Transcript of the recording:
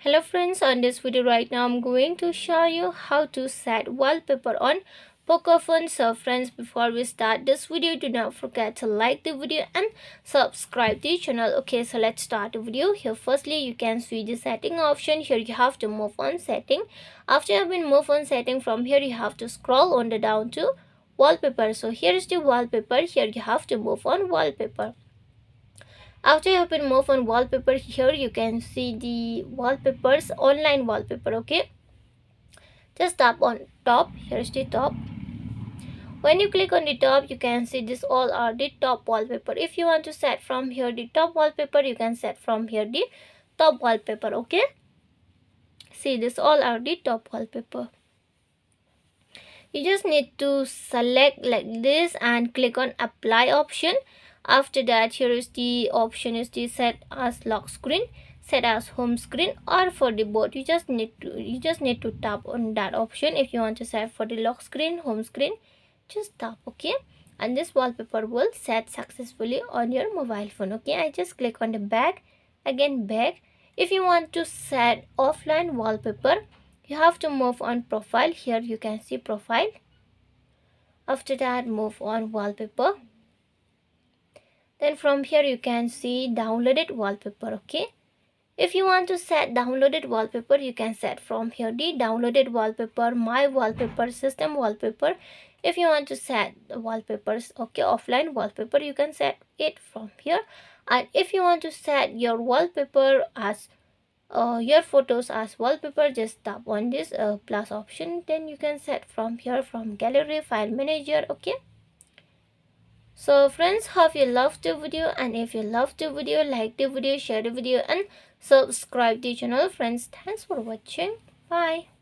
Hello friends, on this video right now I'm going to show you how to set wallpaper on poco phone. So friends, before we start this video, do not forget to like the video and subscribe the channel. Okay, so let's start the video. Here firstly you can see the setting option. Here you have to move on setting. After you have been moved on setting, from here you have to scroll on the down to wallpaper. So here is the wallpaper. Here you have to move on wallpaper. After you have been moved on wallpaper, here you can see the wallpapers, online wallpaper. Okay, just tap on top. Here's the top. When you click on the top, you can see this all are the top wallpaper. If you want to set from here the top wallpaper, you can set from here the top wallpaper. Okay, see, this all are the top wallpaper. You just need to select like this and click on apply option. After that, here is the option is the set as lock screen, set as home screen, or for the both. You just need to tap on that option. If you want to set for the lock screen, home screen, just tap. Okay, and this wallpaper will set successfully on your mobile phone. Okay, I just click on the back, again back. If you want to set offline wallpaper, you have to move on profile. Here you can see profile. After that, move on wallpaper. Then from here you can see downloaded wallpaper. Okay, if you want to set downloaded wallpaper, you can set from here the downloaded wallpaper, my wallpaper, system wallpaper. If you want to set the wallpapers, okay, offline wallpaper, you can set it from here. And if you want to set your wallpaper as your photos as wallpaper, just tap on this plus option. Then you can set from here, from gallery, file manager. Okay, so friends, hope you loved the video, and if you loved the video, like the video, share the video and subscribe the channel. Friends, thanks for watching. Bye.